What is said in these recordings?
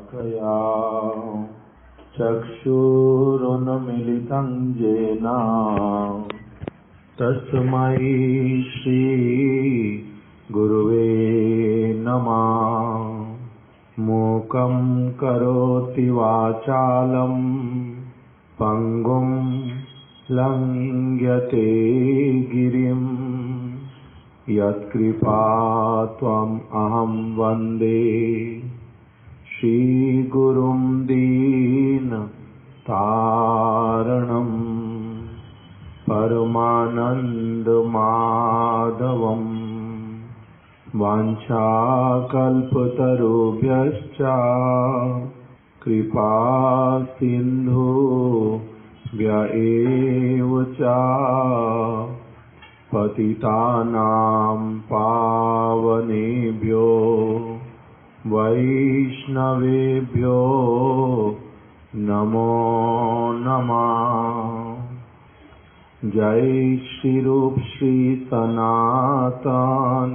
कया चक्षुरुन्मीलितं येन तस्मै श्री गुरुवे नमः। मूकं करोति वाचालं पंगुं लंघ्यते गिरिं यत्कृपात्वम् अहं वन्दे श्रीगुरुं दीनतारणं परमानन्दमाधवं। वाञ्छाकल्पतरुभ्यश्च कृपा सिन्धुभ्य एव च पतितानां पावनेभ्यो वैष्णवेभ्यो नमो नमः। जय श्री रूप श्री सनातन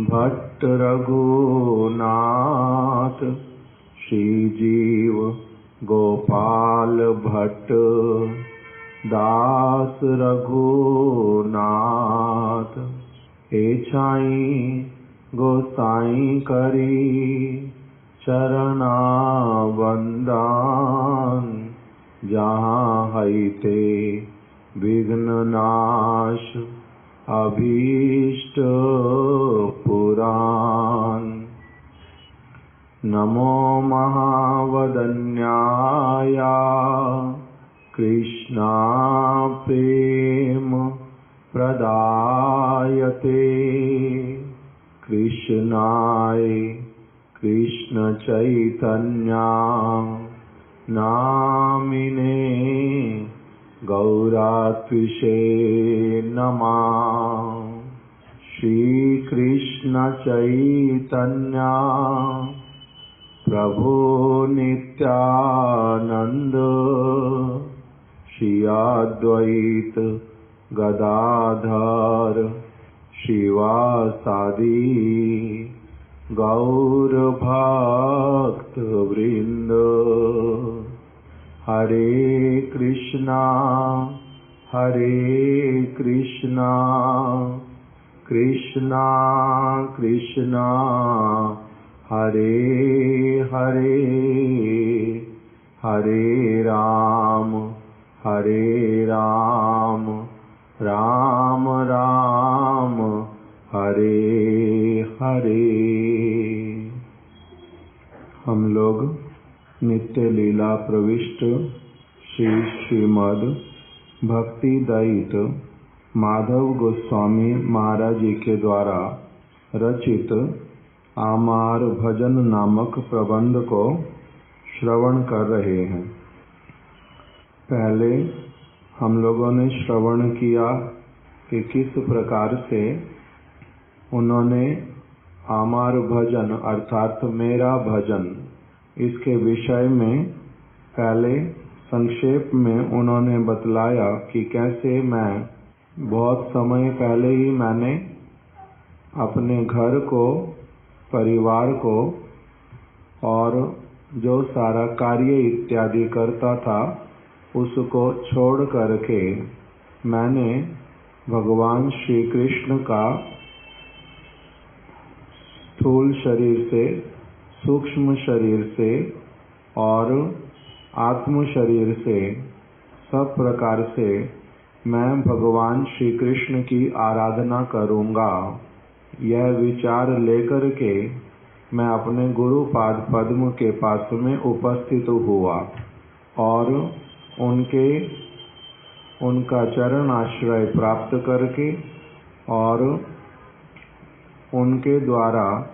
भट्ट रघुनाथ श्री जीव गोपाल भट्ट दास रघुनाथ। एछाई गोसाई करी चरणावंदन जहाँ हईते विघ्ननाश अभीष्ट पुराण। नमो महावदन्याय कृष्णा प्रेम प्रदायते कृष्णाय कृष्ण चैतन्या नामिने गौरात्विषे नमः। श्री कृष्ण चैतन्या प्रभु नित्यानंद श्री अद्वैत गदाधर शिवासादि गौर भक्त वृंद। हरे कृष्णा कृष्णा कृष्णा हरे हरे हरे राम राम राम हरे हरे। हम लोग नित्य लीला प्रविष्ट श्री श्रीमद् भक्तिदयित माधव गोस्वामी महाराज जी के द्वारा रचित आमार भजन नामक प्रबंध को श्रवण कर रहे हैं। पहले हम लोगों ने श्रवण किया कि किस प्रकार से उन्होंने आमार भजन अर्थात मेरा भजन इसके विषय में पहले संक्षेप में उन्होंने बतलाया कि कैसे मैं बहुत समय पहले ही मैंने अपने घर को, परिवार को और जो सारा कार्य इत्यादि करता था उसको छोड़ करके मैंने भगवान श्री कृष्ण का स्थूल शरीर से, सूक्ष्म शरीर से और आत्म शरीर से सब प्रकार से मैं भगवान श्री कृष्ण की आराधना करूंगा, यह विचार लेकर के मैं अपने गुरुपाद पद्म के पास में उपस्थित हुआ और उनका चरण आश्रय प्राप्त करके और उनके द्वारा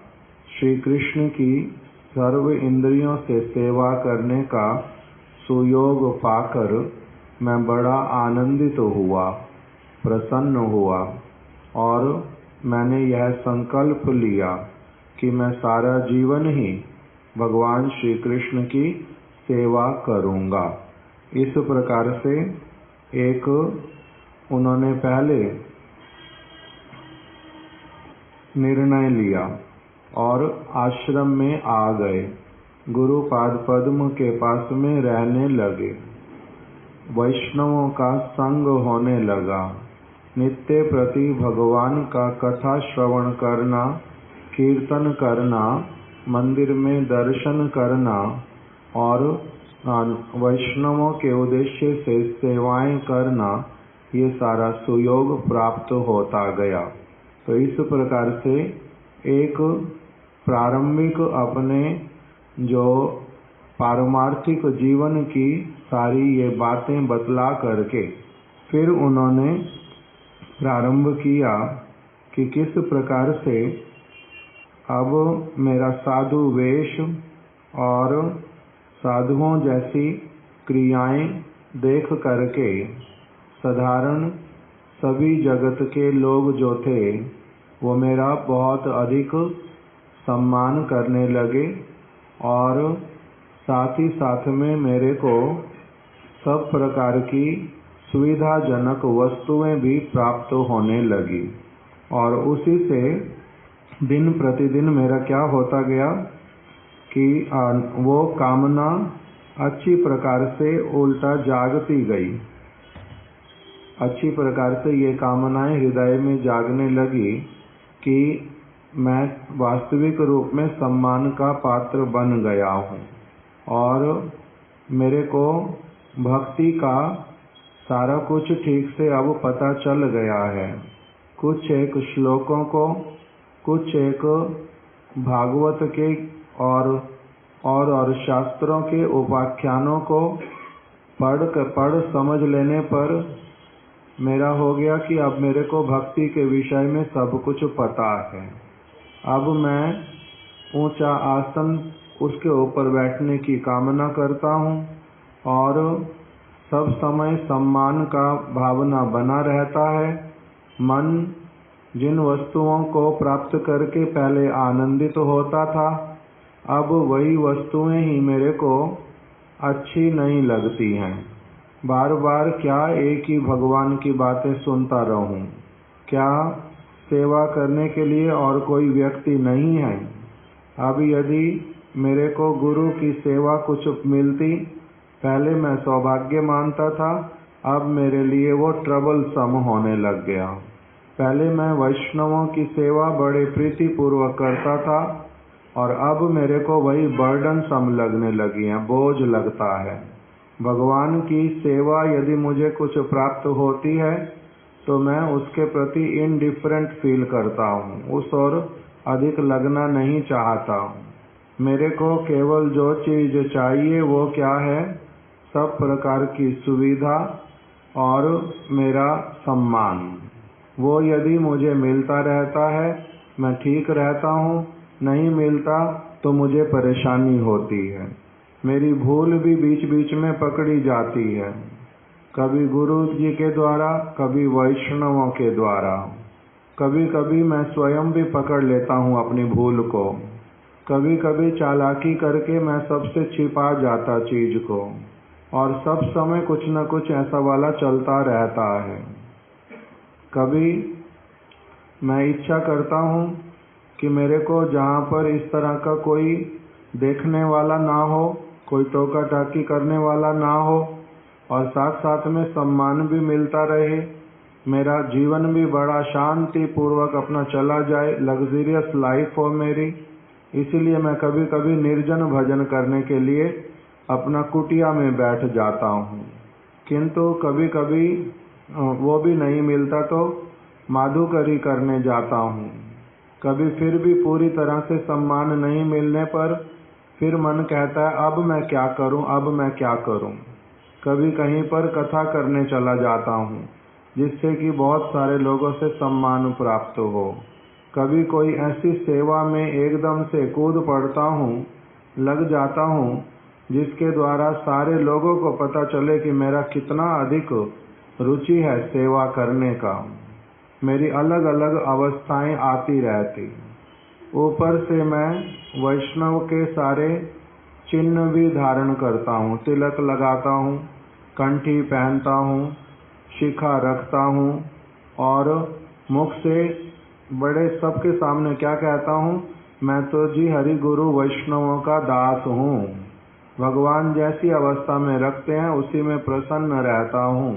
श्री कृष्ण की सर्व इंद्रियों से सेवा करने का सुयोग पाकर मैं बड़ा आनंदित हुआ, प्रसन्न हुआ और मैंने यह संकल्प लिया कि मैं सारा जीवन ही भगवान श्री कृष्ण की सेवा करूंगा। इस प्रकार से एक उन्होंने पहले निर्णय लिया और आश्रम में आ गए गुरु पाद पद्म के पास में रहने लगे। वैष्णवों का संग होने लगा। नित्य प्रति भगवान का कथा श्रवण करना, कीर्तन करना, मंदिर में दर्शन करना और वैष्णवों के उद्देश्य से सेवाएं करना, ये सारा सुयोग प्राप्त होता गया। तो इस प्रकार से एक प्रारंभिक अपने जो पारमार्थिक जीवन की सारी ये बातें बतला करके फिर उन्होंने प्रारंभ किया कि किस प्रकार से अब मेरा साधु वेश और साधुओं जैसी क्रियाएं देख करके साधारण सभी जगत के लोग जो थे वो मेरा बहुत अधिक सम्मान करने लगे और साथ ही साथ में मेरे को सब प्रकार की सुविधाजनक वस्तुएं भी प्राप्त होने लगी। और उसी से दिन प्रतिदिन मेरा क्या होता गया कि वो कामना अच्छी प्रकार से उल्टा जागती गई। अच्छी प्रकार से ये कामनाएं हृदय में जागने लगी कि मैं वास्तविक रूप में सम्मान का पात्र बन गया हूँ और मेरे को भक्ति का सारा कुछ ठीक से अब पता चल गया है। कुछ एक श्लोकों को, कुछ एक भागवत के और शास्त्रों के उपाख्यानों को पढ़ समझ लेने पर मेरा हो गया कि अब मेरे को भक्ति के विषय में सब कुछ पता है। अब मैं ऊंचा आसन उसके ऊपर बैठने की कामना करता हूँ और सब समय सम्मान का भावना बना रहता है। मन जिन वस्तुओं को प्राप्त करके पहले आनंदित होता था, अब वही वस्तुएं ही मेरे को अच्छी नहीं लगती हैं। बार बार क्या एक ही भगवान की बातें सुनता रहूं? क्या सेवा करने के लिए और कोई व्यक्ति नहीं है? अब यदि मेरे को गुरु की सेवा कुछ मिलती, पहले मैं सौभाग्य मानता था, अब मेरे लिए वो ट्रबल सम होने लग गया। पहले मैं वैष्णवों की सेवा बड़े प्रीति पूर्वक करता था और अब मेरे को वही बर्डन सम लगने लगी है, बोझ लगता है। भगवान की सेवा यदि मुझे कुछ प्राप्त होती है तो मैं उसके प्रति इनडिफरेंट फील करता हूँ, उस और अधिक लगना नहीं चाहता हूँ। मेरे को केवल जो चीज चाहिए वो क्या है? सब प्रकार की सुविधा और मेरा सम्मान। वो यदि मुझे मिलता रहता है मैं ठीक रहता हूँ, नहीं मिलता तो मुझे परेशानी होती है। मेरी भूल भी बीच बीच में पकड़ी जाती है, कभी गुरु जी के द्वारा, कभी वैष्णवों के द्वारा। कभी कभी मैं स्वयं भी पकड़ लेता हूँ अपनी भूल को। कभी कभी चालाकी करके मैं सबसे छिपा जाता चीज को और सब समय कुछ न कुछ ऐसा वाला चलता रहता है। कभी मैं इच्छा करता हूँ कि मेरे को जहाँ पर इस तरह का कोई देखने वाला ना हो, कोई टोका टाकी करने वाला ना हो और साथ साथ में सम्मान भी मिलता रहे, मेरा जीवन भी बड़ा शांति पूर्वक अपना चला जाए, लग्जरियस लाइफ हो मेरी। इसीलिए मैं कभी कभी निर्जन भजन करने के लिए अपना कुटिया में बैठ जाता हूँ। किंतु कभी कभी वो भी नहीं मिलता तो माधुकरी करने जाता हूँ। कभी फिर भी पूरी तरह से सम्मान नहीं मिलने पर फिर मन कहता है अब मैं क्या करूँ, अब मैं क्या करूँ। कभी कहीं पर कथा करने चला जाता हूँ जिससे कि बहुत सारे लोगों से सम्मान प्राप्त हो। कभी कोई ऐसी सेवा में एकदम से कूद पड़ता हूँ, लग जाता हूँ जिसके द्वारा सारे लोगों को पता चले कि मेरा कितना अधिक रुचि है सेवा करने का। मेरी अलग अलग अवस्थाएं आती रहती। ऊपर से मैं वैष्णव के सारे चिन्ह भी धारण करता हूँ, तिलक लगाता हूँ, कंठी पहनता हूँ, शिखा रखता हूँ और मुख से बड़े सबके सामने क्या कहता हूँ, मैं तो जी हरि गुरु वैष्णवों का दास हूँ। भगवान जैसी अवस्था में रखते हैं उसी में प्रसन्न रहता हूँ,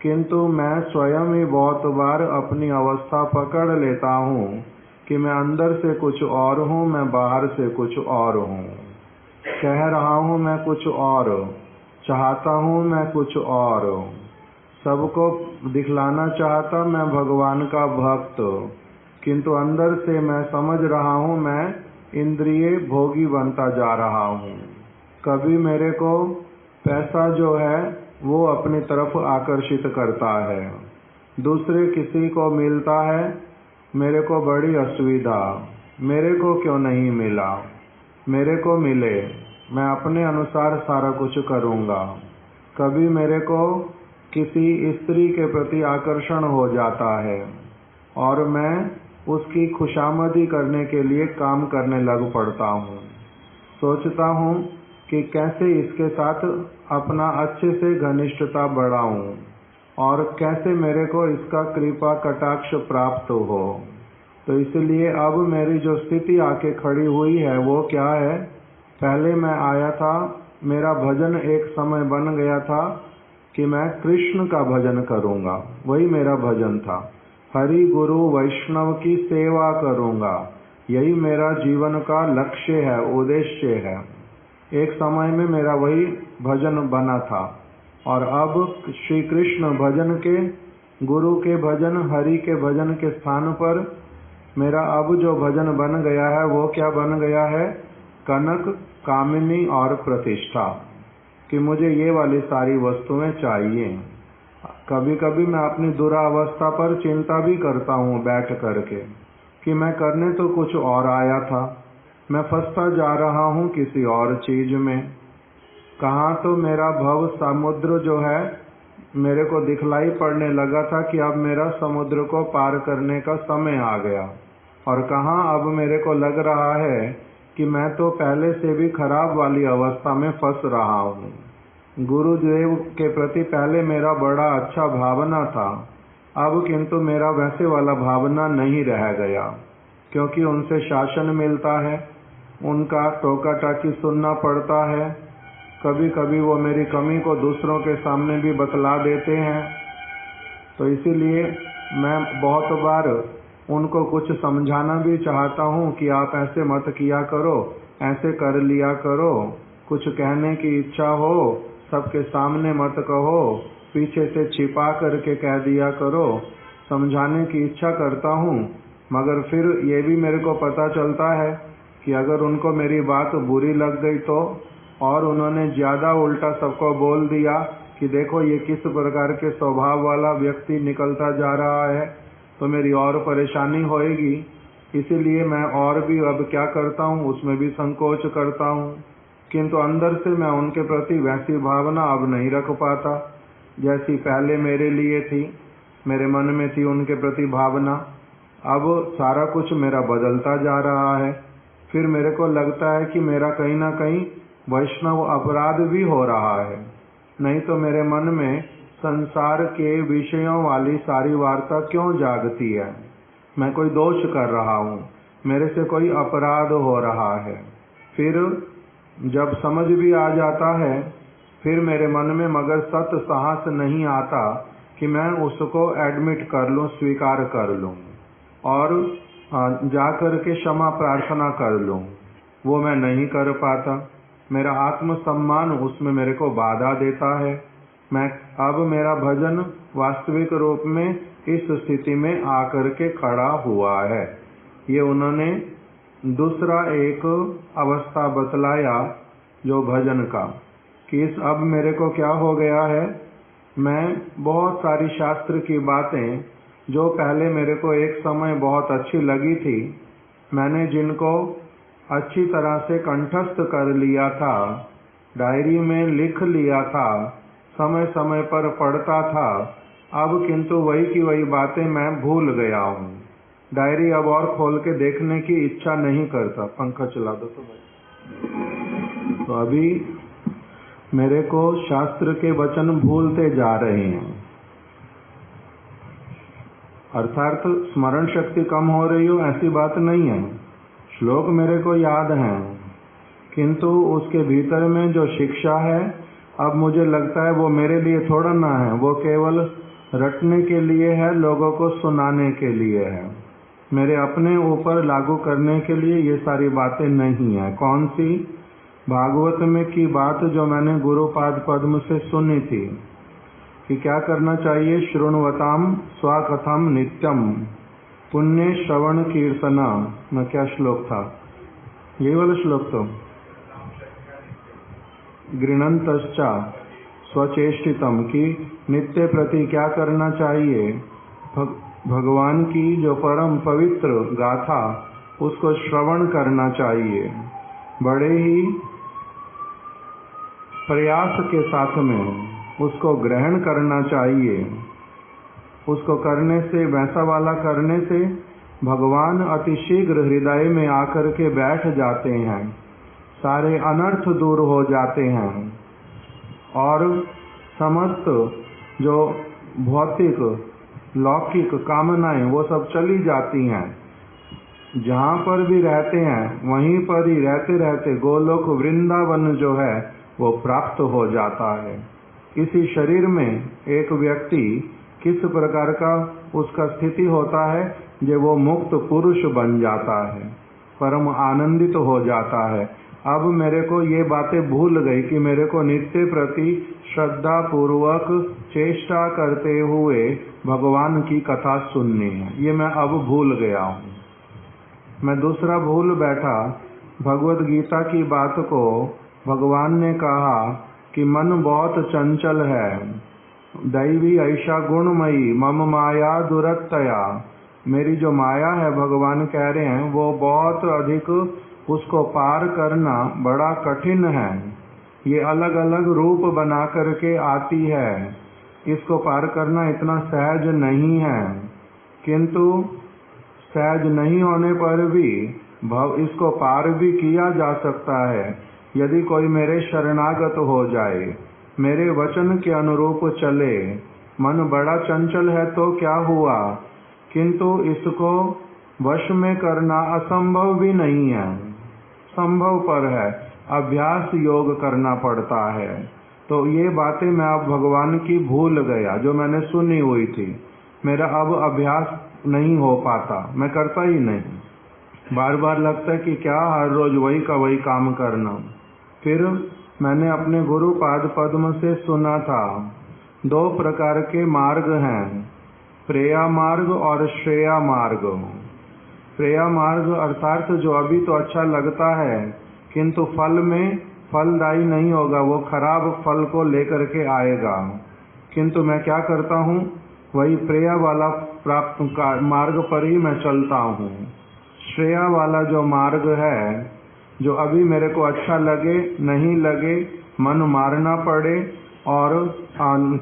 किंतु मैं स्वयं ही बहुत बार अपनी अवस्था पकड़ लेता हूँ कि मैं अंदर से कुछ और हूँ, मैं बाहर से कुछ और हूँ। कह रहा हूँ मैं कुछ और, चाहता हूँ मैं कुछ और, सबको दिखलाना चाहता मैं भगवान का भक्त, किंतु अंदर से मैं समझ रहा हूँ मैं इंद्रिय भोगी बनता जा रहा हूँ। कभी मेरे को पैसा जो है वो अपनी तरफ आकर्षित करता है, दूसरे किसी को मिलता है, मेरे को बड़ी असुविधा, मेरे को क्यों नहीं मिला, मेरे को मिले, मैं अपने अनुसार सारा कुछ करूँगा। कभी मेरे को किसी स्त्री के प्रति आकर्षण हो जाता है और मैं उसकी खुशामदी करने के लिए काम करने लग पड़ता हूँ। सोचता हूँ कि कैसे इसके साथ अपना अच्छे से घनिष्ठता बढ़ाऊँ और कैसे मेरे को इसका कृपा कटाक्ष प्राप्त हो। तो इसलिए अब मेरी जो स्थिति आके खड़ी हुई है वो क्या है, पहले मैं आया था, मेरा भजन एक समय बन गया था कि मैं कृष्ण का भजन करूँगा, वही मेरा भजन था। हरि गुरु वैष्णव की सेवा करूँगा, यही मेरा जीवन का लक्ष्य है, उद्देश्य है। एक समय में मेरा वही भजन बना था और अब श्री कृष्ण भजन के, गुरु के भजन, हरि के भजन के स्थान पर मेरा अब जो भजन बन गया है वो क्या बन गया है, कनक, कामिनी और प्रतिष्ठा, कि मुझे ये वाली सारी वस्तुएं चाहिए। कभी कभी मैं अपनी दुरावस्था पर चिंता भी करता हूँ बैठ करके कि मैं करने तो कुछ और आया था, मैं फंसता जा रहा हूँ किसी और चीज में। कहाँ तो मेरा भव समुद्र जो है मेरे को दिखलाई पड़ने लगा था कि अब मेरा समुद्र को पार करने का समय आ गया, और कहाँ अब मेरे को लग रहा है कि मैं तो पहले से भी खराब वाली अवस्था में फंस रहा हूँ। गुरुदेव के प्रति पहले मेरा बड़ा अच्छा भावना था, अब किंतु मेरा वैसे वाला भावना नहीं रह गया, क्योंकि उनसे शासन मिलता है, उनका टोका टाकी सुनना पड़ता है। कभी कभी वो मेरी कमी को दूसरों के सामने भी बतला देते हैं, तो इसीलिए मैं बहुत बार उनको कुछ समझाना भी चाहता हूँ कि आप ऐसे मत किया करो, ऐसे कर लिया करो, कुछ कहने की इच्छा हो सबके सामने मत कहो, पीछे से छिपा करके कह दिया करो। समझाने की इच्छा करता हूँ, मगर फिर ये भी मेरे को पता चलता है कि अगर उनको मेरी बात बुरी लग गई तो, और उन्होंने ज़्यादा उल्टा सबको बोल दिया कि देखो ये किस प्रकार के स्वभाव वाला व्यक्ति निकलता जा रहा है, तो मेरी और परेशानी होएगी। इसीलिए मैं और भी अब क्या करता हूँ, उसमें भी संकोच करता हूँ, किंतु अंदर से मैं उनके प्रति वैसी भावना अब नहीं रख पाता जैसी पहले मेरे लिए थी, मेरे मन में थी उनके प्रति भावना। अब सारा कुछ मेरा बदलता जा रहा है। फिर मेरे को लगता है कि मेरा कहीं ना कहीं वैष्णव अपराध भी हो रहा है, नहीं तो मेरे मन में संसार के विषयों वाली सारी वार्ता क्यों जागती है। मैं कोई दोष कर रहा हूँ, मेरे से कोई अपराध हो रहा है। फिर जब समझ भी आ जाता है, फिर मेरे मन में मगर सत साहस नहीं आता कि मैं उसको एडमिट कर लूँ, स्वीकार कर लूँ और जा कर के क्षमा प्रार्थना कर लूँ। वो मैं नहीं कर पाता, मेरा आत्मसम्मान उसमें मेरे को बाधा देता है। मैं अब मेरा भजन वास्तविक रूप में इस स्थिति में आकर के खड़ा हुआ है। ये उन्होंने दूसरा एक अवस्था बतलाया जो भजन का, कि इस अब मेरे को क्या हो गया है, मैं बहुत सारी शास्त्र की बातें जो पहले मेरे को एक समय बहुत अच्छी लगी थी, मैंने जिनको अच्छी तरह से कंठस्थ कर लिया था, डायरी में लिख लिया था, समय समय पर पढ़ता था, अब किंतु वही की वही बातें मैं भूल गया हूँ। डायरी अब और खोल के देखने की इच्छा नहीं करता। पंखा चला दो तो भाई। तो अभी मेरे को शास्त्र के वचन भूलते जा रहे हैं, अर्थात स्मरण शक्ति कम हो रही हो ऐसी बात नहीं है, श्लोक मेरे को याद हैं, किंतु उसके भीतर में जो शिक्षा है अब मुझे लगता है वो मेरे लिए थोड़ा ना है, वो केवल रटने के लिए है, लोगों को सुनाने के लिए है। मेरे अपने ऊपर लागू करने के लिए ये सारी बातें नहीं है। कौन सी? भागवत में की बात जो मैंने गुरुपाद पद्म से सुनी थी कि क्या करना चाहिए। शृण्वताम स्वकथम नित्यम पुण्य श्रवण कीर्तना न, क्या श्लोक था? यही वाला श्लोक तो गृणंतश्चा स्वचेष्टितम की नित्य प्रति क्या करना चाहिए। भगवान की जो परम पवित्र गाथा उसको श्रवण करना चाहिए, बड़े ही प्रयास के साथ में उसको ग्रहण करना चाहिए। उसको करने से, वैसा वाला करने से भगवान अतिशीघ्र हृदय में आकर के बैठ जाते हैं, सारे अनर्थ दूर हो जाते हैं और समस्त जो भौतिक लौकिक कामनाएं वो सब चली जाती हैं। जहाँ पर भी रहते हैं वहीं पर ही रहते रहते गोलोक वृंदावन जो है वो प्राप्त हो जाता है। इसी शरीर में एक व्यक्ति किस प्रकार का उसका स्थिति होता है, जब वो मुक्त पुरुष बन जाता है, परम आनंदित हो जाता है। अब मेरे को ये बातें भूल गई कि मेरे को नित्य प्रति श्रद्धा पूर्वक चेष्टा करते हुए भगवान की कथा सुननी है। ये मैं अब भूल गया हूँ। मैं दूसरा भूल बैठा, भगवद गीता की बात को भगवान ने कहा कि मन बहुत चंचल है, दैवी ऐसा गुणमयी मम माया दुरत्तया। मेरी जो माया है, भगवान कह रहे हैं, वो बहुत अधिक, उसको पार करना बड़ा कठिन है। ये अलग अलग रूप बना करके आती है, इसको पार करना इतना सहज नहीं है। किंतु सहज नहीं होने पर भी इसको पार भी किया जा सकता है यदि कोई मेरे शरणागत हो जाए, मेरे वचन के अनुरूप चले। मन बड़ा चंचल है तो क्या हुआ, किंतु इसको वश में करना असंभव भी नहीं है, संभव पर है, अभ्यास योग करना पड़ता है। तो ये बातें मैं अब भगवान की भूल गया, जो मैंने सुनी हुई थी। मेरा अब अभ्यास नहीं हो पाता, मैं करता ही नहीं। बार बार लगता है कि क्या हर रोज वही का वही काम करना। फिर मैंने अपने गुरु पाद पद्म से सुना था, 2 प्रकार के मार्ग हैं, प्रेया मार्ग और श्रेया मार्ग। प्रेया मार्ग अर्थात जो अभी तो अच्छा लगता है किंतु फल में फलदायी नहीं होगा, वो खराब फल को लेकर के आएगा। किंतु मैं क्या करता हूँ, वही प्रेया वाला प्राप्त का मार्ग पर ही मैं चलता हूँ। श्रेया वाला जो मार्ग है, जो अभी मेरे को अच्छा लगे नहीं लगे, मन मारना पड़े और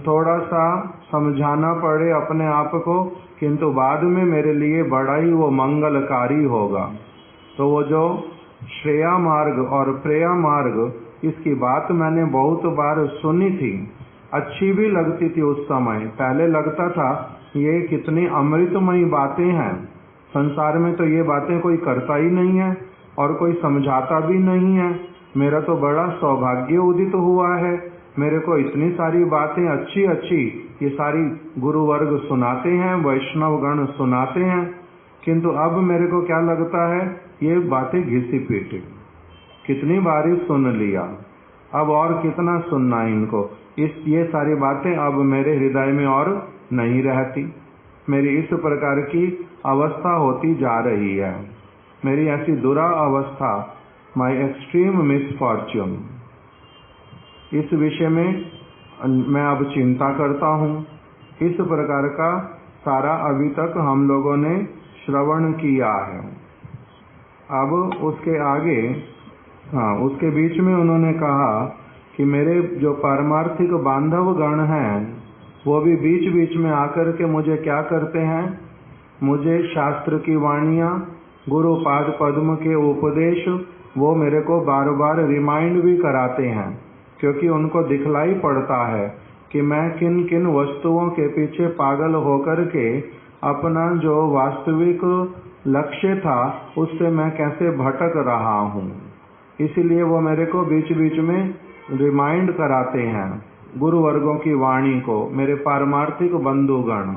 थोड़ा सा समझाना पड़े अपने आप को, किंतु बाद में मेरे लिए बड़ा ही वो मंगलकारी होगा। तो वो जो श्रेया मार्ग और प्रेया मार्ग, इसकी बात मैंने बहुत बार सुनी थी, अच्छी भी लगती थी उस समय। पहले लगता था ये कितनी अमृतमयी बातें हैं, संसार में तो ये बातें कोई करता ही नहीं है और कोई समझाता भी नहीं है। मेरा तो बड़ा सौभाग्य उदित हुआ है, मेरे को इतनी सारी बातें अच्छी अच्छी ये सारी गुरुवर्ग सुनाते हैं, वैष्णव गण सुनाते हैं। किंतु अब मेरे को क्या लगता है, ये बातें घिसी पीटी, कितनी बारी सुन लिया, अब और कितना सुनना इनको। ये सारी बातें अब मेरे हृदय में और नहीं रहती। मेरी इस प्रकार की अवस्था होती जा रही है, मेरी ऐसी दुरा अवस्था, माई एक्सट्रीम मिसफॉर्च्यून। इस विषय में मैं अब चिंता करता हूँ। इस प्रकार का सारा अभी तक हम लोगों ने श्रवण किया है। अब उसके आगे, उसके बीच में उन्होंने कहा कि मेरे जो पारमार्थिक बांधव गण हैं वो भी बीच बीच में आकर के मुझे क्या करते हैं, मुझे शास्त्र की वाणियाँ, गुरु पाद पद्म के उपदेश, वो मेरे को बार बार रिमाइंड भी कराते हैं, क्योंकि उनको दिखलाई पड़ता है कि मैं किन किन वस्तुओं के पीछे पागल होकर के अपना जो वास्तविक लक्ष्य था उससे मैं कैसे भटक रहा हूँ। इसलिए वो मेरे को बीच बीच में रिमाइंड कराते हैं गुरु वर्गों की वाणी को, मेरे पारमार्थिक बंधुगण।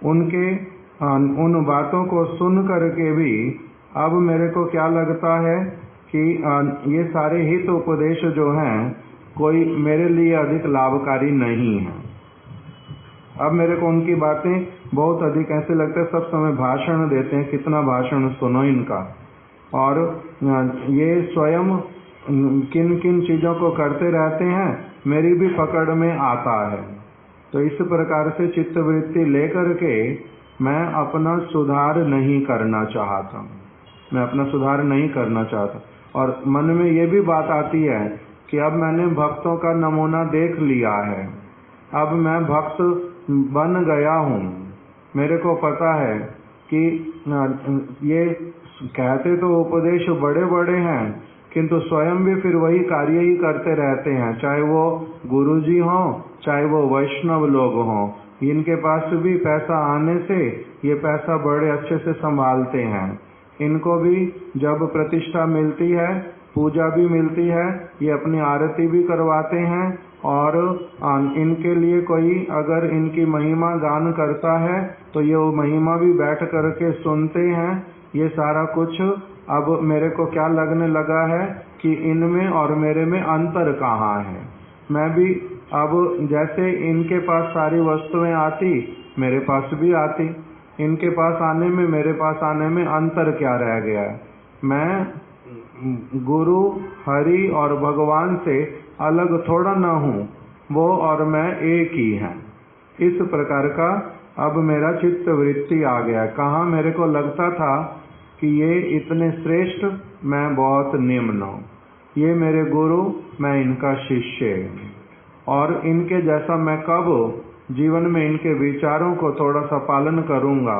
उनके उन बातों को सुन करके भी अब मेरे को क्या लगता है कि ये सारे हित उपदेश जो हैं कोई मेरे लिए अधिक लाभकारी नहीं है। अब मेरे को उनकी बातें बहुत अधिक ऐसे लगता है, सब समय भाषण देते हैं, कितना भाषण सुनो इनका। और ये स्वयं किन किन चीज़ों को करते रहते हैं मेरी भी पकड़ में आता है। तो इस प्रकार से चित्तवृत्ति लेकर के मैं अपना सुधार नहीं करना चाहता, मैं अपना सुधार नहीं करना चाहता। और मन में ये भी बात आती है कि अब मैंने भक्तों का नमूना देख लिया है, अब मैं भक्त बन गया हूँ। मेरे को पता है कि ये कहते तो उपदेश बड़े बड़े हैं, किंतु स्वयं भी फिर वही कार्य ही करते रहते हैं, चाहे वो गुरुजी हों चाहे वो वैष्णव लोग हों। इनके पास भी पैसा आने से ये पैसा बड़े अच्छे से संभालते हैं। इनको भी जब प्रतिष्ठा मिलती है, पूजा भी मिलती है, ये अपनी आरती भी करवाते हैं। और इनके लिए कोई अगर इनकी महिमा गान करता है तो ये वो महिमा भी बैठ करके सुनते हैं। ये सारा कुछ अब मेरे को क्या लगने लगा है कि इनमें और मेरे में अंतर कहाँ है। मैं भी अब जैसे इनके पास सारी वस्तुएं आती मेरे पास भी आती, इनके पास आने में मेरे पास आने में अंतर क्या रह गया है। मैं गुरु हरि और भगवान से अलग थोड़ा ना हूँ, वो और मैं एक ही हैं। इस प्रकार का अब मेरा चित्त वृत्ति आ गया। कहाँ मेरे को लगता था कि ये इतने श्रेष्ठ, मैं बहुत निम्न हूँ। ये मेरे गुरु, मैं इनका शिष्य, और इनके जैसा मैं कब जीवन में इनके विचारों को थोड़ा सा पालन करूँगा।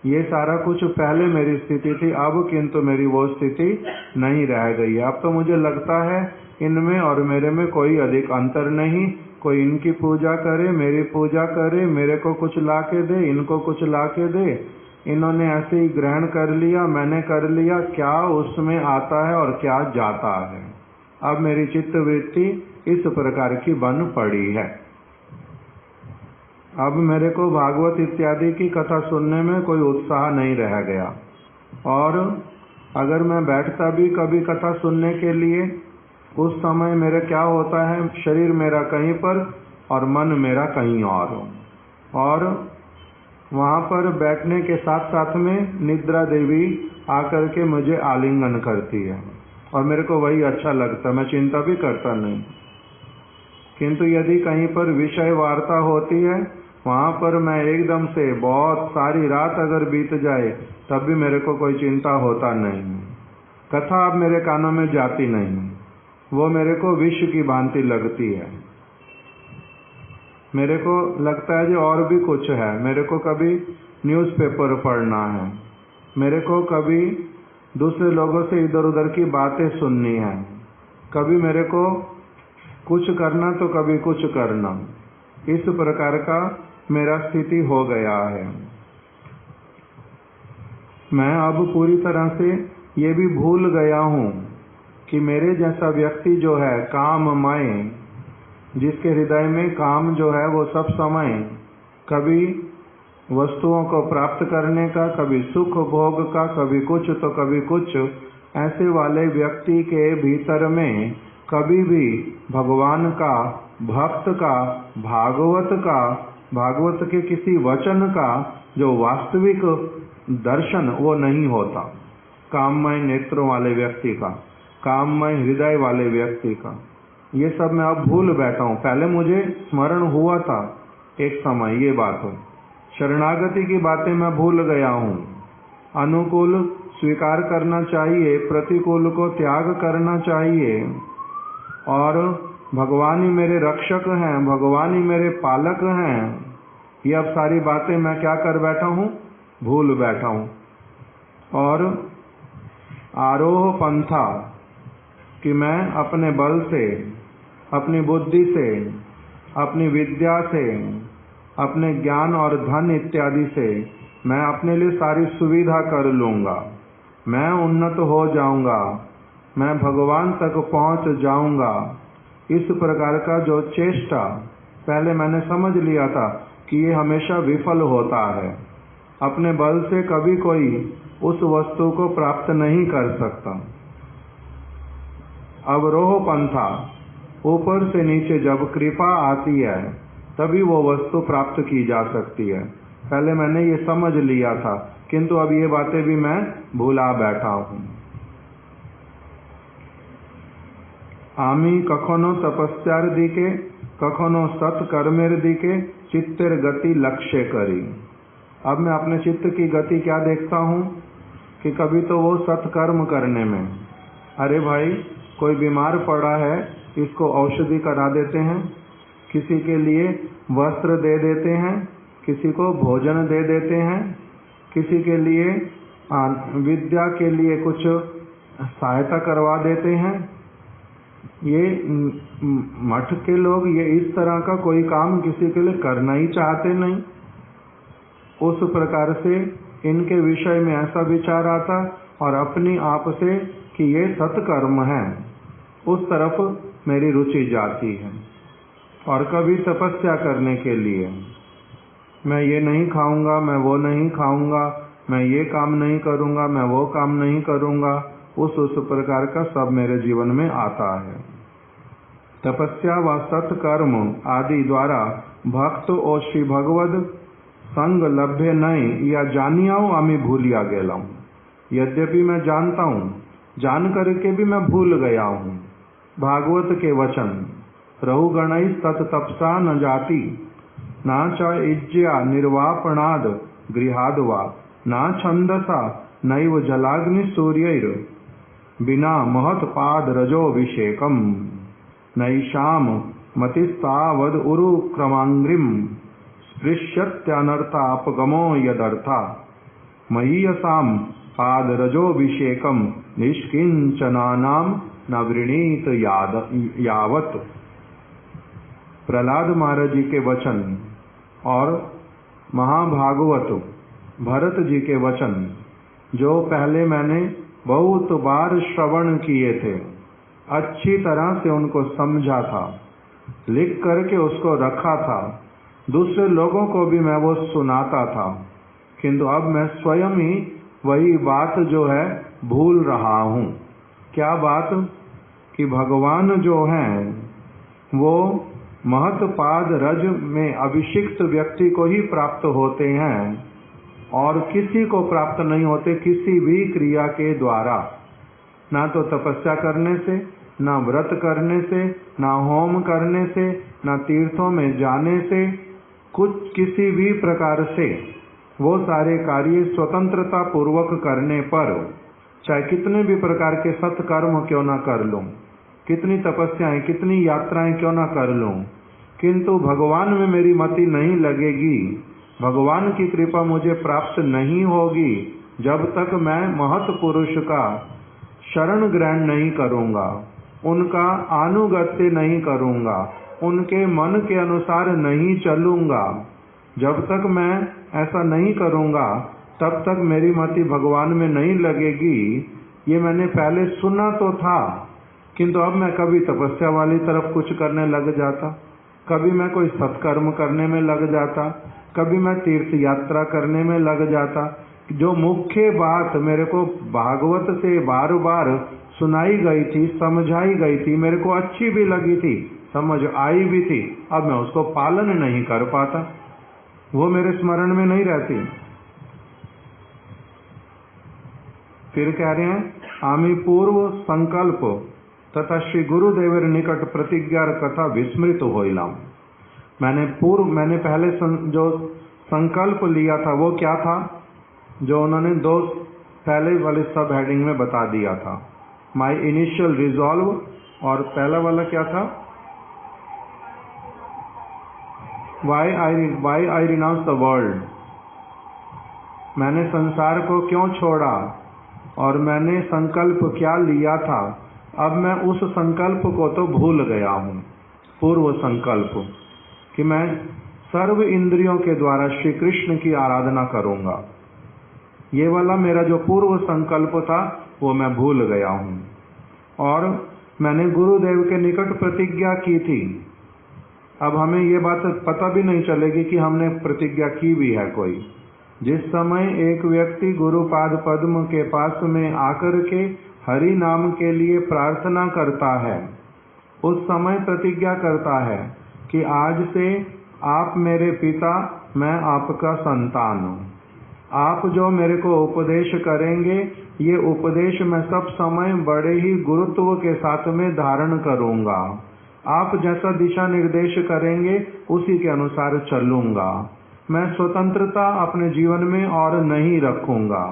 ये सारा कुछ पहले मेरी स्थिति थी, अब किंतु मेरी वो स्थिति नहीं रह गई। अब तो मुझे लगता है इनमें और मेरे में कोई अधिक अंतर नहीं। कोई इनकी पूजा करे, मेरी पूजा करे, मेरे को कुछ ला के दे, इनको कुछ ला के दे, इन्होंने ऐसे ही ग्रहण कर लिया, मैंने कर लिया, क्या उसमें आता है और क्या जाता है। अब मेरी चित्त वृत्ति इस प्रकार की बन पड़ी है। अब मेरे को भागवत इत्यादि की कथा सुनने में कोई उत्साह नहीं रह गया। और अगर मैं बैठता भी कभी कथा सुनने के लिए, उस समय मेरा क्या होता है, शरीर मेरा कहीं पर और मन मेरा कहीं और। और वहाँ पर बैठने के साथ साथ में निद्रा देवी आकर के मुझे आलिंगन करती है और मेरे को वही अच्छा लगता, मैं चिंता भी करता नहीं। किंतु यदि कहीं पर विषय वार्ता होती है, वहाँ पर मैं एकदम से बहुत सारी रात अगर बीत जाए तब भी मेरे को कोई चिंता होता नहीं। कथा अब मेरे कानों में जाती नहीं, वो मेरे को विष की भांति लगती है। मेरे को लगता है जो और भी कुछ है, मेरे को कभी न्यूज़पेपर पढ़ना है, मेरे को कभी दूसरे लोगों से इधर उधर की बातें सुननी है, कभी मेरे को कुछ करना तो कभी कुछ करना। इस प्रकार का मेरा स्थिति हो गया है। मैं अब पूरी तरह से ये भी भूल गया हूँ कि मेरे जैसा व्यक्ति जो है काममय, जिसके हृदय में काम जो है वो सब समय कभी वस्तुओं को प्राप्त करने का, कभी सुख भोग का, कभी कुछ तो कभी कुछ, ऐसे वाले व्यक्ति के भीतर में कभी भी भगवान का, भक्त का, भागवत के किसी वचन का जो वास्तविक दर्शन वो नहीं होता। काममय नेत्रों वाले व्यक्ति का, काममय हृदय वाले व्यक्ति का, ये सब मैं अब भूल बैठा हूँ। पहले मुझे स्मरण हुआ था एक समय, ये बात हो, शरणागति की बातें मैं भूल गया हूँ। अनुकूल स्वीकार करना चाहिए, प्रतिकूल को त्याग करना चाहिए, और भगवान ही मेरे रक्षक हैं, भगवान ही मेरे पालक हैं। ये अब सारी बातें मैं क्या कर बैठा हूँ, भूल बैठा हूँ। और आरोह पंथा कि मैं अपने बल से, अपनी बुद्धि से, अपनी विद्या से, अपने ज्ञान और धन इत्यादि से मैं अपने लिए सारी सुविधा कर लूँगा, मैं उन्नत हो जाऊँगा, मैं भगवान तक पहुँच जाऊँगा। इस प्रकार का जो चेष्टा पहले मैंने समझ लिया था कि ये हमेशा विफल होता है। अपने बल से कभी कोई उस वस्तु को प्राप्त नहीं कर सकता। अवरोह पंथा, ऊपर से नीचे जब कृपा आती है तभी वो वस्तु प्राप्त की जा सकती है। पहले मैंने ये समझ लिया था, किंतु अब ये बातें भी मैं भुला बैठा हूँ। आमी कखनो तपस्यार दिके, कखनो सत्कर्मेर दिके, चित्तेर गति लक्ष्य करी। अब मैं अपने चित्त की गति क्या देखता हूँ कि कभी तो वो सत्कर्म करने में, अरे भाई कोई बीमार पड़ा है, इसको औषधि करा देते हैं, किसी के लिए वस्त्र दे देते हैं, किसी को भोजन दे देते हैं, किसी के लिए विद्या के लिए कुछ सहायता करवा देते हैं। ये मठ के लोग ये इस तरह का कोई काम किसी के लिए करना ही चाहते नहीं। उस प्रकार से इनके विषय में ऐसा विचार आता और अपनी आप से कि ये सत्कर्म है, उस तरफ मेरी रुचि जाती है। और कभी तपस्या करने के लिए मैं ये नहीं खाऊंगा, मैं वो नहीं खाऊंगा, मैं ये काम नहीं करूंगा, मैं वो काम नहीं करूंगा, उस प्रकार का सब मेरे जीवन में आता है। तपस्या व सत्कर्म आदि द्वारा भक्त और श्री भगवद संग लभ्य नहीं या जानियाऊ आमी भूलिया गेला हूँ। यद्यपि मैं जानता हूँ, जान करके भी मैं भूल गया हूँ। भागवत के वचन, रहु गणई तत् तपसा न जाति, ना च इज्या निर्वापणाद गृहादवा, ना छंदसा नैव जलाग्नि सूर्यैर, बिना महत पाद रजोभिषेकम, नैषाम मतिस्तावद उरु क्रमांग्रिम, स्पृश्यत्यनर्थापगमो यदर्था, मयीयसाम पाद रजोभिषेकम निष्किंचनानाम न वृणीत यावत। प्रहलाद महाराज जी के वचन और महाभागवत भरत जी के वचन जो पहले मैंने बहुत बार श्रवण किए थे, अच्छी तरह से उनको समझा था, लिख करके उसको रखा था, दूसरे लोगों को भी मैं वो सुनाता था, किंतु अब मैं स्वयं ही वही बात जो है भूल रहा हूँ। क्या बात? कि भगवान जो हैं वो महत्पाद रज में अभिषिक्त व्यक्ति को ही प्राप्त होते हैं और किसी को प्राप्त नहीं होते किसी भी क्रिया के द्वारा, ना तो तपस्या करने से, ना व्रत करने से, ना होम करने से, ना तीर्थों में जाने से, कुछ किसी भी प्रकार से वो सारे कार्य स्वतंत्रता पूर्वक करने पर, चाहे कितने भी प्रकार के सत्कर्म क्यों ना कर लूं, कितनी तपस्याएं, कितनी यात्राएं क्यों ना कर लूं, किंतु भगवान में मेरी मति नहीं लगेगी, भगवान की कृपा मुझे प्राप्त नहीं होगी जब तक मैं महत पुरुष का शरण ग्रहण नहीं करूंगा, उनका अनुगत्य नहीं करूंगा, उनके मन के अनुसार नहीं चलूंगा। जब तक मैं ऐसा नहीं करूंगा तब तक मेरी मति भगवान में नहीं लगेगी। ये मैंने पहले सुना तो था, किंतु अब मैं कभी तपस्या वाली तरफ कुछ करने लग जाता, कभी मैं कोई सत्कर्म करने में लग जाता, कभी मैं तीर्थ यात्रा करने में लग जाता। जो मुख्य बात मेरे को भागवत से बार बार सुनाई गई थी, समझाई गई थी, मेरे को अच्छी भी लगी थी, समझ आई भी थी, अब मैं उसको पालन नहीं कर पाता, वो मेरे स्मरण में नहीं रहती। फिर कह रहे हैं, आमी पूर्व संकल्प तथा श्री गुरुदेवर निकट प्रतिज्ञार कथा विस्मृत होइलाम। मैंने पहले जो संकल्प लिया था वो क्या था, जो उन्होंने दो पहले वाले सब हेडिंग में बता दिया था। माई इनिशियल रिजॉल्व, और पहला वाला क्या था, why I renounce the world. मैंने संसार को क्यों छोड़ा और मैंने संकल्प क्या लिया था, अब मैं उस संकल्प को तो भूल गया हूँ। पूर्व संकल्प कि मैं सर्व इंद्रियों के द्वारा श्री कृष्ण की आराधना करूंगा। ये वाला मेरा जो पूर्व संकल्प था वो मैं भूल गया हूँ, और मैंने गुरुदेव के निकट प्रतिज्ञा की थी। अब हमें ये बात पता भी नहीं चलेगी कि हमने प्रतिज्ञा की भी है कोई। जिस समय एक व्यक्ति गुरुपाद पद्म के पास में आकर के हरि नाम के लिए प्रार्थना करता है, उस समय प्रतिज्ञा करता है कि आज से आप मेरे पिता, मैं आपका संतान हूँ। आप जो मेरे को उपदेश करेंगे, ये उपदेश मैं सब समय बड़े ही गुरुत्व के साथ में धारण करूंगा। आप जैसा दिशा निर्देश करेंगे उसी के अनुसार चलूंगा। मैं स्वतंत्रता अपने जीवन में और नहीं रखूंगा।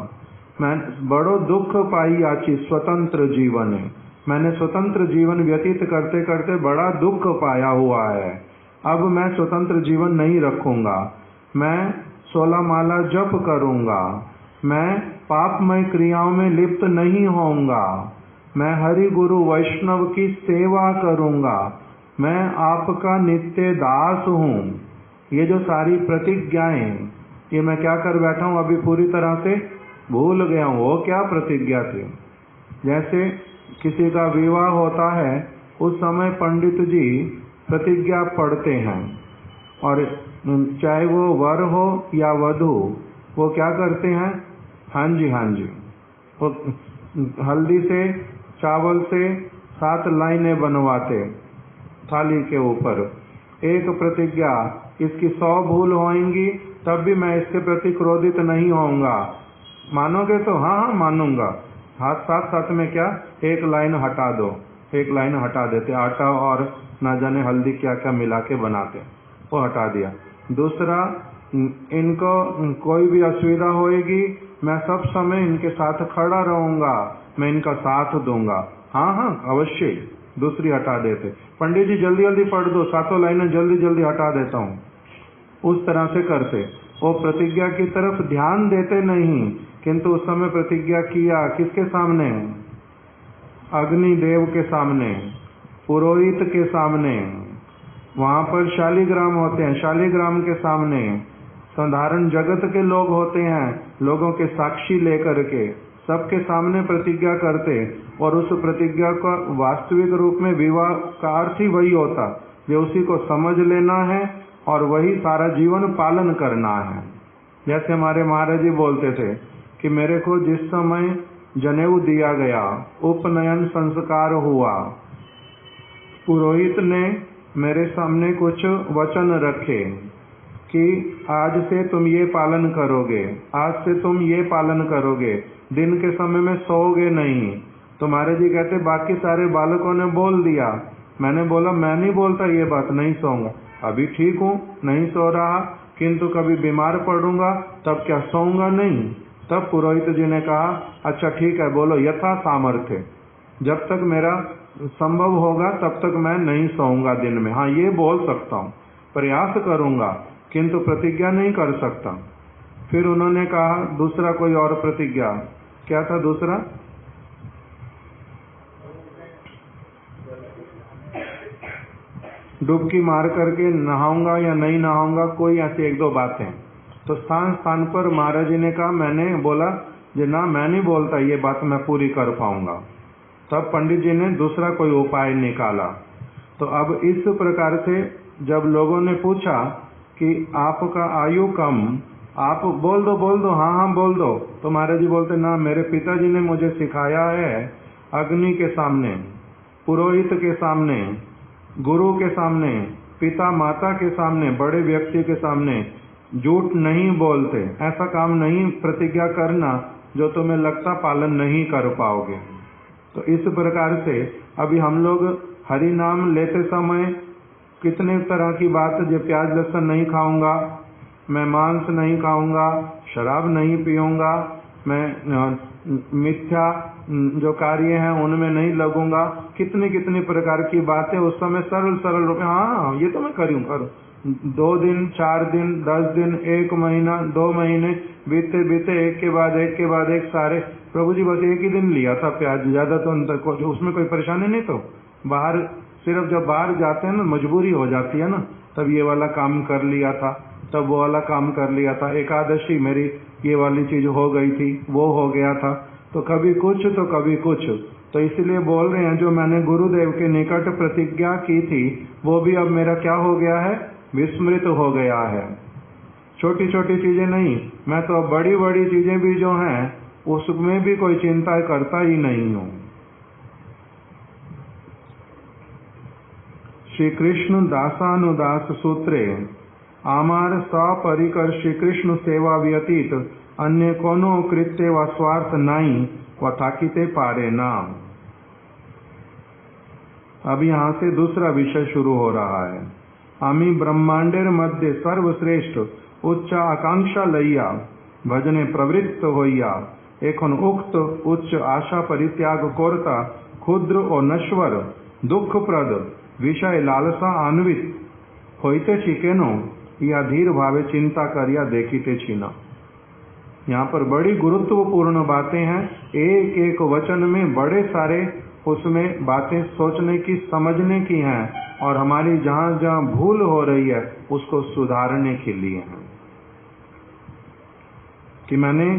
मैं बड़ो दुख पाई आची स्वतंत्र जीवन है। मैंने स्वतंत्र जीवन व्यतीत करते करते बड़ा दुख पाया हुआ है। अब मैं स्वतंत्र जीवन नहीं रखूंगा। मैं 16 माला जप करूंगा। मैं पापमय क्रियाओं में लिप्त नहीं होऊंगा। मैं हरि गुरु वैष्णव की सेवा करूंगा। मैं आपका नित्य दास हूँ। ये जो सारी प्रतिज्ञाएं, ये मैं क्या कर बैठा हूँ, अभी पूरी तरह से भूल गया हूँ। वो क्या प्रतिज्ञा थी? जैसे किसी का विवाह होता है, उस समय पंडित जी प्रतिज्ञा पढ़ते हैं, और चाहे वो वर हो या वधू, वो क्या करते हैं? हाँ जी, हाँ जी, वो हल्दी से चावल से 7 लाइनें बनवाते थाली के ऊपर। एक प्रतिज्ञा, इसकी 100 भूल होंगी तब भी मैं इसके प्रति क्रोधित नहीं होऊंगा। मानोगे तो? हाँ हाँ मानूंगा। हाथ साथ साथ में क्या, एक लाइन हटा दो, एक लाइन हटा देते। आटा और ना जाने हल्दी क्या क्या मिला के बनाते, वो हटा दिया। दूसरा, इनको कोई भी असुविधा होएगी, मैं सब समय इनके साथ खड़ा रहूंगा, मैं इनका साथ दूंगा। हाँ हाँ अवश्य। दूसरी हटा देते। पंडित जी जल्दी जल्दी पढ़ दो, 7 लाइनें जल्दी जल्दी हटा देता हूँ। उस तरह से करते। वो प्रतिज्ञा की तरफ ध्यान देते नहीं, किंतु उस समय प्रतिज्ञा किया किसके सामने? अग्निदेव के सामने, पुरोहित के सामने। वहां पर शालिग्राम होते हैं, शालिग्राम के सामने साधारण जगत के लोग होते हैं, लोगों के साक्षी लेकर के सबके सामने प्रतिज्ञा करते। और उस प्रतिज्ञा का वास्तविक रूप में विवाह का अर्थ ही वही होता, जो उसी को समझ लेना है और वही सारा जीवन पालन करना है। जैसे हमारे महाराज जी बोलते थे कि मेरे को जिस समय जनेऊ दिया गया, उपनयन संस्कार हुआ, पुरोहित ने मेरे सामने कुछ वचन रखे कि आज से तुम ये पालन करोगे, आज से तुम ये पालन करोगे, दिन के समय में सोओगे नहीं। तुम्हारे जी कहते बाकी सारे बालकों ने बोल दिया, मैंने बोला मैं नहीं बोलता ये बात, नहीं सोऊंगा। अभी ठीक हूँ, नहीं सो रहा, किंतु कभी बीमार पड़ूंगा तब क्या सोऊंगा नहीं? तब पुरोहित जी ने कहा अच्छा ठीक है, बोलो यथा सामर्थ्य, जब तक मेरा संभव होगा तब तक मैं नहीं सोऊंगा दिन में। हाँ ये बोल सकता हूँ, प्रयास करूंगा, किंतु प्रतिज्ञा नहीं कर सकता। फिर उन्होंने कहा दूसरा कोई और प्रतिज्ञा, क्या था दूसरा? डुबकी मार करके नहाऊंगा या नहीं नहाऊंगा, कोई ऐसी 1-2 बातें। तो स्थान स्थान पर महाराज जी ने कहा, मैंने बोला जी ना मैं नहीं बोलता ये बात मैं पूरी कर पाऊंगा। तब पंडित जी ने दूसरा कोई उपाय निकाला। तो अब इस प्रकार से जब लोगों ने पूछा कि आपका आयु कम, आप बोल दो, हाँ हाँ बोल दो, तो महाराज जी बोलते ना मेरे पिताजी ने मुझे सिखाया है अग्नि के सामने, पुरोहित के सामने, गुरु के सामने, पिता माता के सामने, बड़े व्यक्ति के सामने झूठ नहीं बोलते। ऐसा काम नहीं प्रतिज्ञा करना जो तुम्हें लगता पालन नहीं कर पाओगे। तो इस प्रकार से अभी हम लोग हरि नाम लेते समय कितने तरह की बात, जो प्याज लहसुन नहीं खाऊंगा, मैं मांस नहीं खाऊंगा, शराब नहीं पीऊंगा, मैं मिथ्या जो कार्य हैं उनमें नहीं लगूंगा, कितनी कितनी प्रकार की बातें उस समय सरल सरल रूप में, हाँ ये तो मैं करूँ। 2 दिन, 4 दिन, 10 दिन, 1 महीना, 2 महीने बीते बीते एक के बाद एक सारे, प्रभु जी बस एक ही दिन लिया था प्याज, ज्यादा तो उसमें कोई परेशानी नहीं। तो बाहर सिर्फ जब बाहर जाते हैं ना, मजबूरी हो जाती है ना, तब ये वाला काम कर लिया था, तब वो वाला काम कर लिया था, एकादशी मेरी ये वाली चीज हो गई थी, वो हो गया था, तो कभी कुछ तो कभी कुछ। तो इसलिए बोल रहे हैं जो मैंने गुरुदेव के निकट प्रतिज्ञा की थी वो भी अब मेरा क्या हो गया है, विस्मृत हो गया है। छोटी छोटी चीजें नहीं, मैं तो अब बड़ी बड़ी चीजें भी जो हैं उसमें भी कोई चिंता करता ही नहीं हूं। श्री कृष्ण दासानुदास सूत्रे आमार सपरिकर श्री कृष्ण सेवा व्यतीत अन्य कोनो कृत्य व स्वार्थ नहीं व थाकिते पारे नाम। अब यहाँ से दूसरा विषय शुरू हो रहा है। आमी ब्रह्मांडेर मध्य सर्वश्रेष्ठ उच्च आकांक्षा लइया भजने प्रवृत्त होइया एखन उक्त उच्च आशा परित्याग कोरता क्षुद्र और नश्वर दुखप्रद विषय लालसा अन्वित होते छिकेनो या धीर भावे चिंता करिया देखीते छीना। यहाँ पर बड़ी गुरुत्वपूर्ण बातें हैं, एक एक वचन में बड़े सारे उसमें बातें सोचने की समझने की हैं और हमारी जहाँ जहाँ भूल हो रही है उसको सुधारने के लिए हैं। कि मैंने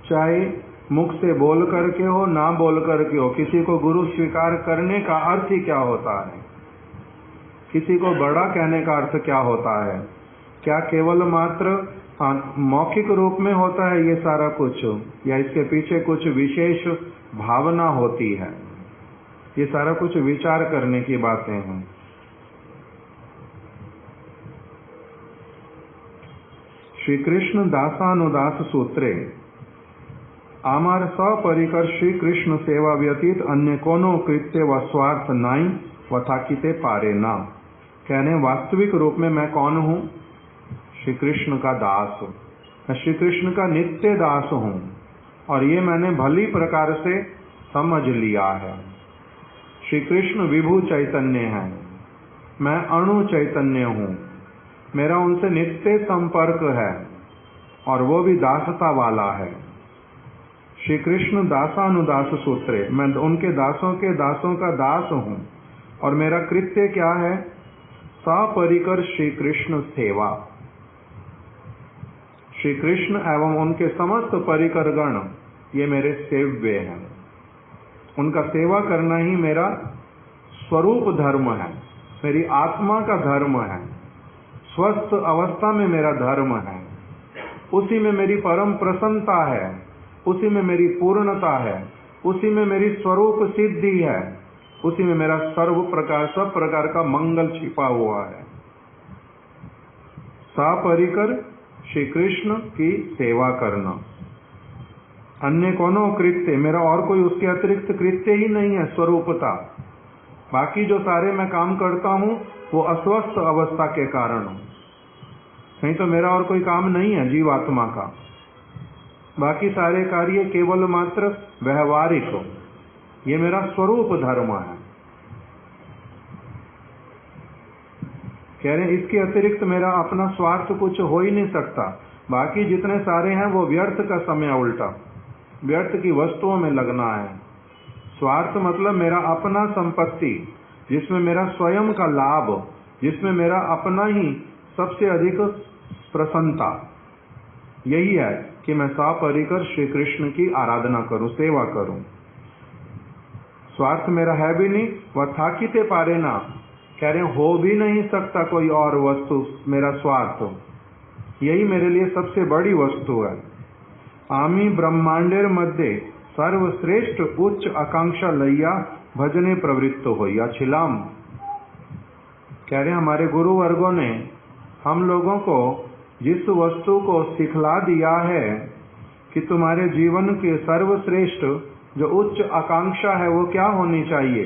चाहे मुख से बोल करके हो ना बोल करके हो, किसी को गुरु स्वीकार करने का अर्थ ही क्या होता है, किसी को बड़ा कहने का अर्थ क्या होता है, क्या केवल मात्र मौखिक रूप में होता है ये सारा कुछ, या इसके पीछे कुछ विशेष भावना होती है। ये सारा कुछ विचार करने की बातें हैं। श्री कृष्ण दासानुदास सूत्रे आमार सपरिकर श्री कृष्ण सेवा व्यतीत अन्य कोनो कृत्य व स्वार्थ नाई व थाकिते पारे ना। कहने वास्तविक रूप में मैं कौन हूँ? श्री कृष्ण का दास, मैं श्री कृष्ण का नित्य दास हूँ और ये मैंने भली प्रकार से समझ लिया है। श्री कृष्ण विभु चैतन्य है, मैं अणु चैतन्य हूँ, मेरा उनसे नित्य संपर्क है और वो भी दासता वाला है। श्री कृष्ण दासानुदास सूत्रे, मैं उनके दासों के दासों का दास हूँ और मेरा कृत्य क्या है? सपरिकर श्री कृष्ण सेवा। श्री कृष्ण एवं उनके समस्त परिकर गण ये मेरे सेव्य हैं। उनका सेवा करना ही मेरा स्वरूप धर्म है, मेरी आत्मा का धर्म है, स्वस्थ अवस्था में मेरा धर्म है, उसी में मेरी परम प्रसन्नता है, उसी में मेरी पूर्णता है, उसी में मेरी स्वरूप सिद्धि है, उसी में मेरा सब प्रकार का मंगल छिपा हुआ है। सपरिकर श्री कृष्ण की सेवा करना, अन्य कोनो कृत्य, मेरा और कोई उसके अतिरिक्त कृत्य ही नहीं है स्वरूपता। बाकी जो सारे मैं काम करता हूँ वो अस्वस्थ अवस्था के कारण, नहीं तो मेरा और कोई काम नहीं है जीवात्मा का। बाकी सारे कार्य केवल मात्र व्यवहारिक हो, ये मेरा स्वरूप धर्म है। कह रहे इसके अतिरिक्त मेरा अपना स्वार्थ कुछ हो ही नहीं सकता। बाकी जितने सारे हैं वो व्यर्थ का समय, उल्टा व्यर्थ की वस्तुओं में लगना है। स्वार्थ मतलब मेरा अपना संपत्ति, जिसमें मेरा स्वयं का लाभ, जिसमें मेरा अपना ही सबसे अधिक प्रसन्नता, यही है कि मैं सपरिकर श्री कृष्ण की आराधना करूं, सेवा करूं। स्वार्थ मेरा है भी नहीं, वह थाकिते पारे ना, कह रहे हो भी नहीं सकता कोई और वस्तु मेरा स्वार्थ, यही मेरे लिए सबसे बड़ी वस्तु है। आमी ब्रह्मांडेर मध्य सर्वश्रेष्ठ उच्च आकांक्षा लैया भजने प्रवृत्त हो या छिलाम। कह रहे हमारे गुरु वर्गों ने हम लोगों को जिस वस्तु को सिखला दिया है कि तुम्हारे जीवन के सर्वश्रेष्ठ जो उच्च आकांक्षा है वो क्या होनी चाहिए,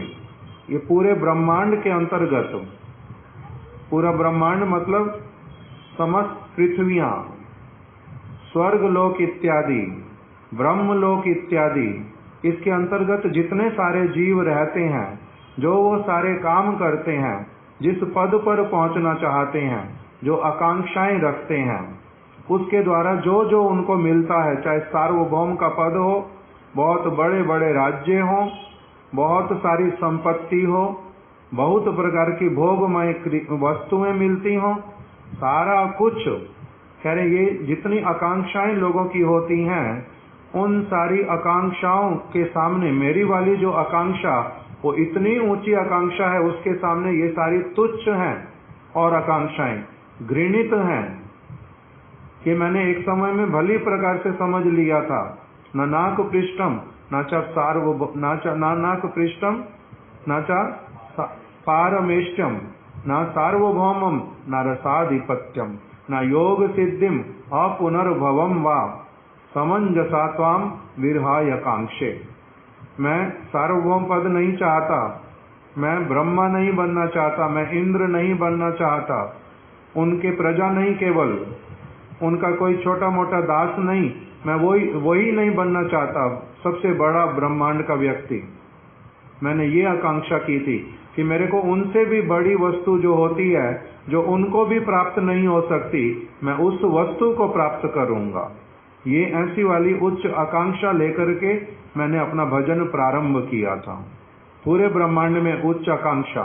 ये पूरे ब्रह्मांड के अंतर्गत, पूरा ब्रह्मांड मतलब समस्त पृथ्वियां, स्वर्ग लोक इत्यादि, ब्रह्म लोक इत्यादि, इसके अंतर्गत जितने सारे जीव रहते हैं, जो वो सारे काम करते हैं, जिस पद पर पहुंचना चाहते हैं, जो आकांक्षाएं रखते हैं, उसके द्वारा जो जो उनको मिलता है, चाहे सार्वभौम का पद हो, बहुत बड़े बड़े राज्य हो, बहुत सारी संपत्ति हो, बहुत प्रकार की भोगमय वस्तुएं मिलती हों, सारा कुछ, कह रहे ये जितनी आकांक्षाएं लोगों की होती हैं, उन सारी आकांक्षाओं के सामने मेरी वाली जो आकांक्षा, वो इतनी ऊंची आकांक्षा है, उसके सामने ये सारी तुच्छ हैं और आकांक्षाएं घृणित हैं कि मैंने एक समय में भली प्रकार से समझ लिया था। न नाक पृष्ठम न च नाक पृष्ठम न च पारमेष्टम न सार्वभौमम न रसाधिपत्यम न योग सिद्धिम अपुनर्भवम वा समंजसा त्वाम विरहाय कांक्षे। मैं सार्वभौम पद नहीं चाहता, मैं ब्रह्मा नहीं बनना चाहता, मैं इंद्र नहीं बनना चाहता, उनके प्रजा नहीं, केवल उनका कोई छोटा मोटा दास नहीं, मैं वही नहीं बनना चाहता, सबसे बड़ा ब्रह्मांड का व्यक्ति। मैंने ये आकांक्षा की थी कि मेरे को उनसे भी बड़ी वस्तु जो होती है, जो उनको भी प्राप्त नहीं हो सकती, मैं उस वस्तु को प्राप्त करूंगा। ये ऐसी वाली उच्च आकांक्षा लेकर के मैंने अपना भजन प्रारंभ किया था। पूरे ब्रह्मांड में उच्च आकांक्षा,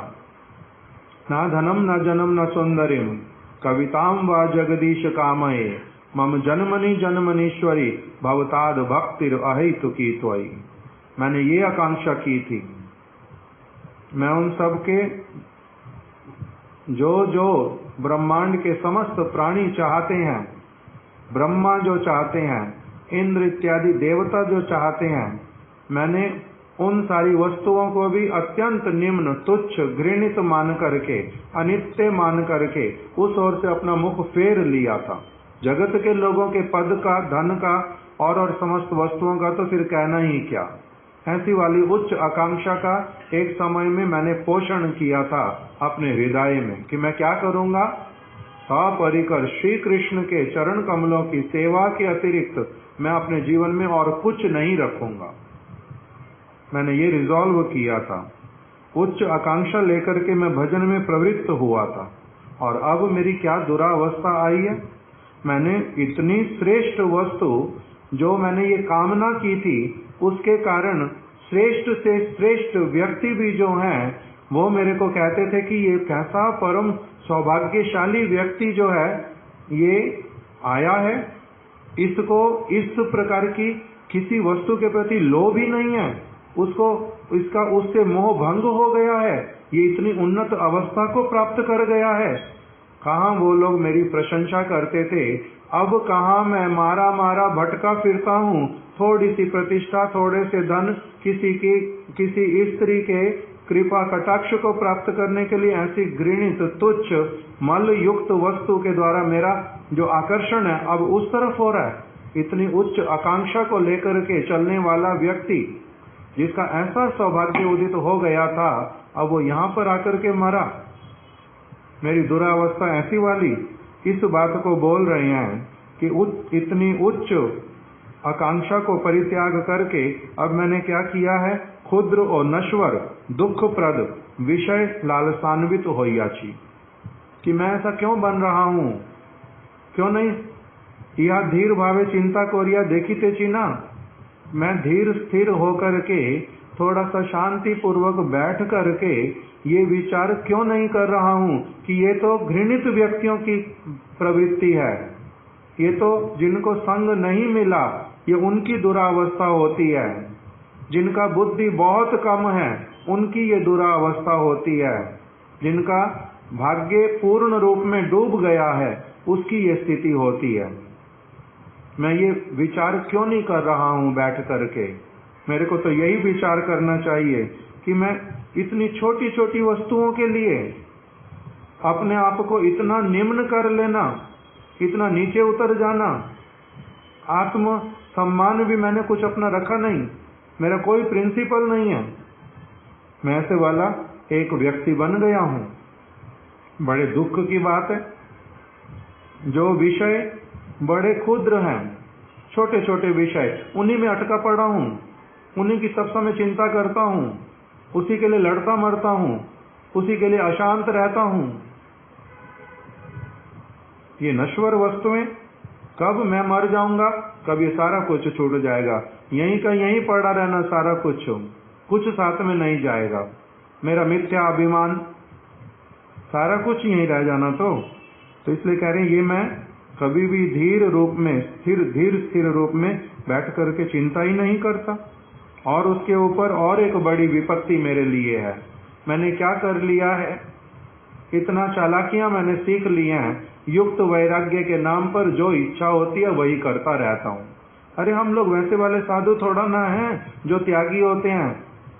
ना धनम न जनम न सौंदर्यम कविताम व जगदीश कामये मम जन्मनि जन्मनीश्वरी भवताद भक्तिर अहेतुकी त्वयि। मैंने ये आकांक्षा की थी। मैं उन सब के जो ब्रह्मांड के समस्त प्राणी चाहते हैं, ब्रह्मा जो चाहते हैं, इंद्र इत्यादि देवता जो चाहते हैं, मैंने उन सारी वस्तुओं को भी अत्यंत निम्न, तुच्छ, घृणित मान करके, अनित्य मान करके उस ओर से अपना मुख फेर लिया था। जगत के लोगों के पद का, धन का और समस्त वस्तुओं का तो फिर कहना ही क्या। ऐसी वाली उच्च आकांक्षा का एक समय में मैंने पोषण किया था अपने हृदय में कि मैं क्या करूंगा, सपरिकर श्री कृष्ण के चरण कमलों की सेवा के अतिरिक्त मैं अपने जीवन में और कुछ नहीं रखूंगा। मैंने ये रिजॉल्व किया था। उच्च आकांक्षा लेकर के मैं भजन में प्रवृत्त हुआ था। और अब मेरी क्या दुरावस्था आई है। मैंने इतनी श्रेष्ठ वस्तु जो मैंने ये कामना की थी, उसके कारण श्रेष्ठ से श्रेष्ठ व्यक्ति भी जो हैं, वो मेरे को कहते थे कि ये कैसा परम सौभाग्यशाली व्यक्ति जो है ये आया है, इसको इस प्रकार की किसी वस्तु के प्रति लोभ ही नहीं है, उसको इसका उससे मोह भंग हो गया है, ये इतनी उन्नत अवस्था को प्राप्त कर गया है। कहाँ वो लोग मेरी प्रशंसा करते थे, अब कहाँ मैं मारा मारा भटका फिरता हूँ। थोड़ी सी प्रतिष्ठा, थोड़े से धन, किसी स्त्री के कृपा कटाक्ष को प्राप्त करने के लिए ऐसी घृणित, तुच्छ, मल युक्त वस्तु के द्वारा मेरा जो आकर्षण है अब उस तरफ हो रहा है। इतनी उच्च आकांक्षा को लेकर के चलने वाला व्यक्ति जिसका ऐसा सौभाग्य उदित हो गया था, अब वो यहाँ पर आकर के मरा। मेरी दुरावस्था ऐसी वाली इस बात को बोल रहे हैं कि इतनी उच्च आकांक्षा को परित्याग करके अब मैंने क्या किया है, क्षुद्र और नश्वर दुखप्रद विषय लालसान्वित होइयाची, कि मैं ऐसा क्यों बन रहा हूँ, क्यों नहीं यह धीर भावे चिंता कोरिया देखिते चीना। मैं धीर स्थिर होकर के थोड़ा सा शांति पूर्वक बैठ करके ये विचार क्यों नहीं कर रहा हूँ कि ये तो घृणित व्यक्तियों की प्रवृत्ति है, ये तो जिनको संग नहीं मिला ये उनकी दुरावस्था होती है, जिनका बुद्धि बहुत कम है उनकी ये दुरावस्था होती है, जिनका भाग्य पूर्ण रूप में डूब गया है उसकी ये स्थिति होती है। मैं ये विचार क्यों नहीं कर रहा हूँ बैठ करके। मेरे को तो यही विचार करना चाहिए कि मैं इतनी छोटी छोटी वस्तुओं के लिए अपने आप को इतना निम्न कर लेना, इतना नीचे उतर जाना। आत्म सम्मान भी मैंने कुछ अपना रखा नहीं, मेरा कोई प्रिंसिपल नहीं है, मैं ऐसे वाला एक व्यक्ति बन गया हूँ। बड़े दुख की बात है। जो विषय बड़े क्षुद्र हैं, छोटे छोटे विषय, उन्हीं में अटका पड़ा हूँ, उन्हीं की सब समय चिंता करता हूँ, उसी के लिए लड़ता मरता हूँ, उसी के लिए अशांत रहता हूँ। ये नश्वर वस्तुएं, कब मैं मर जाऊंगा, कब ये सारा कुछ छूट जाएगा, यहीं का यहीं पड़ा रहना सारा कुछ साथ में नहीं जाएगा। मेरा मिथ्या अभिमान, सारा कुछ यहीं रह जाना। तो इसलिए कह रहे हैं ये मैं कभी भी धीर रूप में स्थिर रूप में बैठ करके चिंता ही नहीं करता। और उसके ऊपर और एक बड़ी विपत्ति मेरे लिए है। मैंने क्या कर लिया है, इतना चालाकियां मैंने सीख ली हैं। युक्त वैराग्य के नाम पर जो इच्छा होती है वही करता रहता हूँ। अरे हम लोग वैसे वाले साधु थोड़ा ना हैं जो त्यागी होते हैं।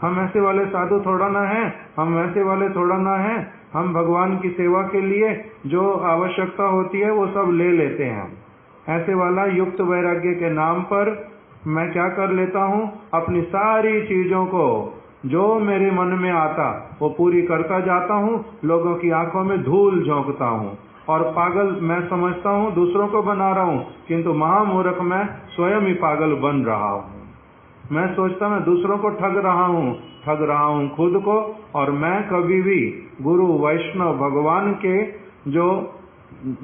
हम ऐसे वाले साधु थोड़ा ना हैं, हम वैसे वाले थोड़ा ना हैं। हम भगवान की सेवा के लिए जो आवश्यकता होती है वो सब ले लेते हैं। ऐसे वाला युक्त वैराग्य के नाम पर मैं क्या कर लेता हूँ, अपनी सारी चीजों को जो मेरे मन में आता वो पूरी करता जाता हूँ। लोगों की आंखों में धूल झोंकता हूँ और पागल मैं समझता हूँ, दूसरों को बना रहा हूँ, किंतु महामूर्ख मैं स्वयं ही पागल बन रहा हूँ। मैं सोचता मैं दूसरों को ठग रहा हूँ खुद को। और मैं कभी भी गुरु वैष्णव भगवान के जो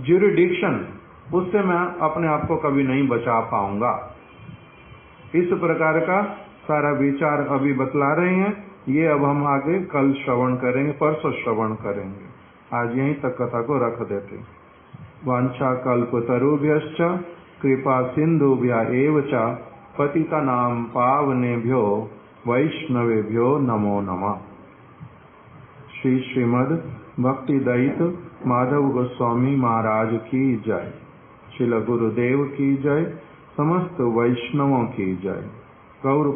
ज्यूरिडिक्शन उससे मैं अपने आप को कभी नहीं बचा पाऊंगा। इस प्रकार का सारा विचार अभी बतला रहे हैं। ये अब हम आगे कल श्रवण करेंगे, परसों श्रवण करेंगे। आज यहीं तक कथा को रख देते। वांछा कल्पतरुभ्यश्च कृपा सिंधुभ्य एव च पतितानां पावनेभ्यो वैष्णवेभ्यो नमो नमः। श्रीमद् भक्ति दयित माधव गोस्वामी महाराज की जय। श्रील गुरुदेव की जय। समस्त वैष्णवों की जय। गौर